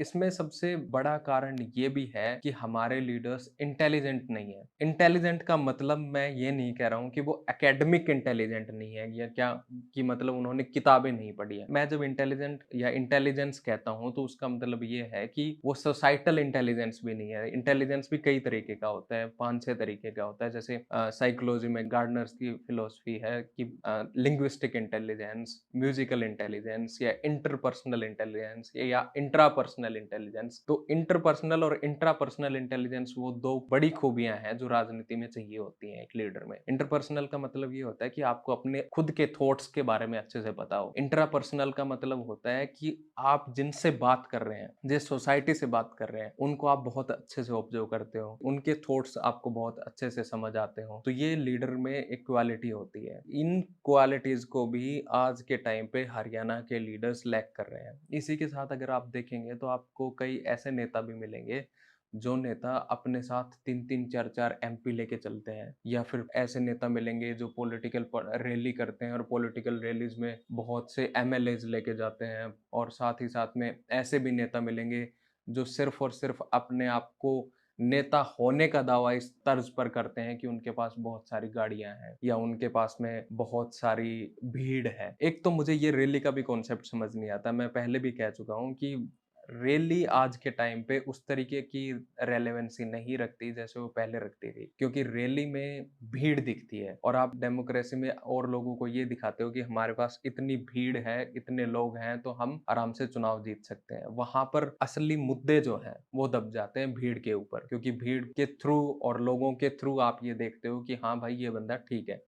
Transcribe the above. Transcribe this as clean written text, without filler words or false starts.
इसमें सबसे बड़ा कारण ये भी है कि हमारे लीडर्स इंटेलिजेंट नहीं है। इंटेलिजेंट का मतलब मैं ये नहीं कह रहा हूँ कि वो एकेडमिक इंटेलिजेंट नहीं है या क्या कि मतलब उन्होंने किताबें नहीं पढ़ी है। मैं जब इंटेलिजेंट या इंटेलिजेंस कहता हूँ तो उसका मतलब ये है कि वो सोसाइटल इंटेलिजेंस भी नहीं है। इंटेलिजेंस भी कई तरीके का होता है, 5-6 तरीके का होता है। जैसे साइकोलॉजी में गार्डनर्स की फिलॉसफी है कि लिंग्विस्टिक इंटेलिजेंस, म्यूजिकल इंटेलिजेंस या इंटरपर्सनल इंटेलिजेंस या इंट्रापर्सनल इंटेलिजेंस। तो इंटरपर्सनल और इंट्रापर्सनल इंटेलिजेंस वो 2 बड़ी खूबियाँ हैं जो राजनीति में चाहिए होती हैं एक लीडर में। इंटरपर्सनल का मतलब ये होता है कि आपको अपने खुद के थॉट्स के बारे में अच्छे से पता हो। इंट्रापर्सनल का मतलब होता है कि आप जिनसे बात कर रहे हैं, जिस सोसाइटी से बात कर रहे हैं, उनको आप बहुत अच्छे से ऑब्जर्व करते हो। उनके थॉट्स आपको बहुत अच्छे से समझ आते हो। तो ये लीडर में एक क्वालिटी होती है। इन क्वालिटीज़ को भी आज के टाइम पे हरियाणा के लीडर्स लैक कर रहे हैं। इसी के साथ अगर आप देखेंगे तो आपको कई ऐसे नेता भी मिलेंगे जो नेता अपने साथ 3-3 4-4 एमपी लेके चलते हैं, या फिर ऐसे नेता मिलेंगे जो पॉलिटिकल रैली करते हैं और पॉलिटिकल रैलीज में बहुत से एमएलएज लेके जाते हैं, और साथ ही साथ में ऐसे भी नेता मिलेंगे जो सिर्फ और सिर्फ अपने आप को नेता होने का दावा इस तर्ज पर करते हैं कि उनके पास बहुत सारी गाड़ियां हैं या उनके पास में बहुत सारी भीड़ है। एक तो मुझे ये रैली का भी कॉन्सेप्ट समझ नहीं आता। मैं पहले भी कह चुका हूँ कि रैली आज के टाइम पे उस तरीके की रेलेवेंसी नहीं रखती जैसे वो पहले रखती थी, क्योंकि रैली में भीड़ दिखती है और आप डेमोक्रेसी में और लोगों को ये दिखाते हो कि हमारे पास इतनी भीड़ है, इतने लोग हैं, तो हम आराम से चुनाव जीत सकते हैं। वहां पर असली मुद्दे जो हैं वो दब जाते हैं भीड़ के ऊपर, क्योंकि भीड़ के थ्रू और लोगों के थ्रू आप ये देखते हो कि हाँ भाई ये बंदा ठीक है।